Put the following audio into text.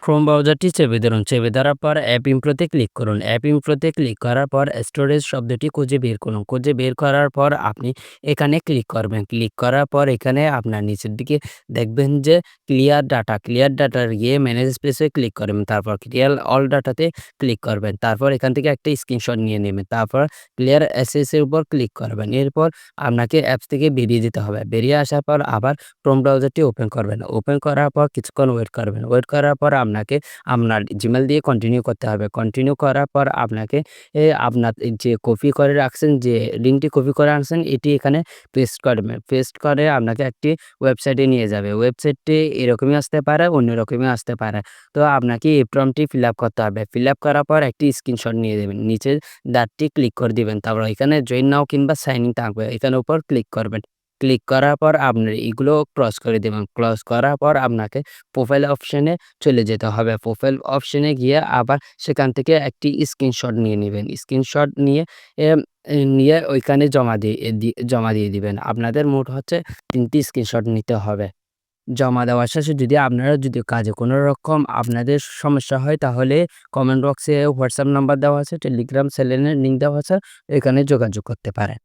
Chrome ব্রাউজারটি চেপে ধরুন। চেপে ধরার পর অ্যাপ ইনফোতে ক্লিক করুন। অ্যাপ ইনফোতে ক্লিক করার পর স্টোরেজ শব্দটি খুঁজে বের করুন। খুঁজে বের করার পর আপনি এখানে ক্লিক করবেন। ক্লিক করার পর এখানে আপনার নিচের দিকে দেখবেন যে ক্লিয়ার ডাটা, ক্লিয়ার ডাটার গিয়ে ম্যানেজ স্পেসে ক্লিক করবেন। তারপর ক্লিয়ার অল ডাটাতে ক্লিক করবেন। তারপর এখান থেকে একটা স্ক্রিনশট নিয়ে নেবেন। তারপর ক্লিয়ার অ্যাক্সেস এর উপর ক্লিক করবেন। এরপর আপনাকে অ্যাপস থেকে বেরিয়ে যেতে হবে। বেরিয়ে আসার পর আবার ক্রোম ব্রাউজারটি ওপেন করবেন। ওপেন করার পর কিছুক্ষণ ওয়েট করবেন। ওয়েট করার পর আপনাকে আপনার জিমেইল দিয়ে কন্টিনিউ করতে হবে। কন্টিনিউ করার পর আপনাকে আপনার যে কপি করে রাখছেন, যে লিঙ্কটি কপি করে রাখছেন এটি এখানে পেস্ট করবেন। পেস্ট করে আপনাকে একটি ওয়েবসাইটে নিয়ে যাবে। ওয়েবসাইটটি এরকমই আসতে পারে, অন্য রকমই আসতে পারে। তো আপনাকে এই ফর্মটি ফিল আপ করতে হবে। ফিল আপ করার পর একটি স্ক্রিনশট নিয়ে দেবেন। নিচের দাঁতটি ক্লিক করে দিবেন। তারপর এখানে জয়েন নাও কিংবা সাইন ইন থাকবে। এখানের উপর ক্লিক করবেন। ক্লিক করার পর আপনার এগুলো ক্রস করে দিবেন। ক্রস করার পর আপনাকে প্রোফাইল অপশনে চলে যেতে হবে। প্রোফাইল অপশনে গিয়ে আবার সেখান থেকে একটি স্ক্রিনশট নিয়ে নিবেন। স্ক্রিনশট নিয়ে এম নিয়ে ওইখানে জমা দিয়ে দিবেন। আপনাদের মোট হচ্ছে ৩ টি স্ক্রিনশট নিতে হবে। জমা দেওয়ার শেষে যদি আপনারা কাজে কোনো রকম আপনাদের সমস্যা হয় তাহলে কমেন্ট বক্সে হোয়াটসঅ্যাপ নাম্বার দেওয়া আছে, টেলিগ্রাম চ্যানেলের লিঙ্ক দেওয়া আছে, এখানে যোগাযোগ করতে পারেন।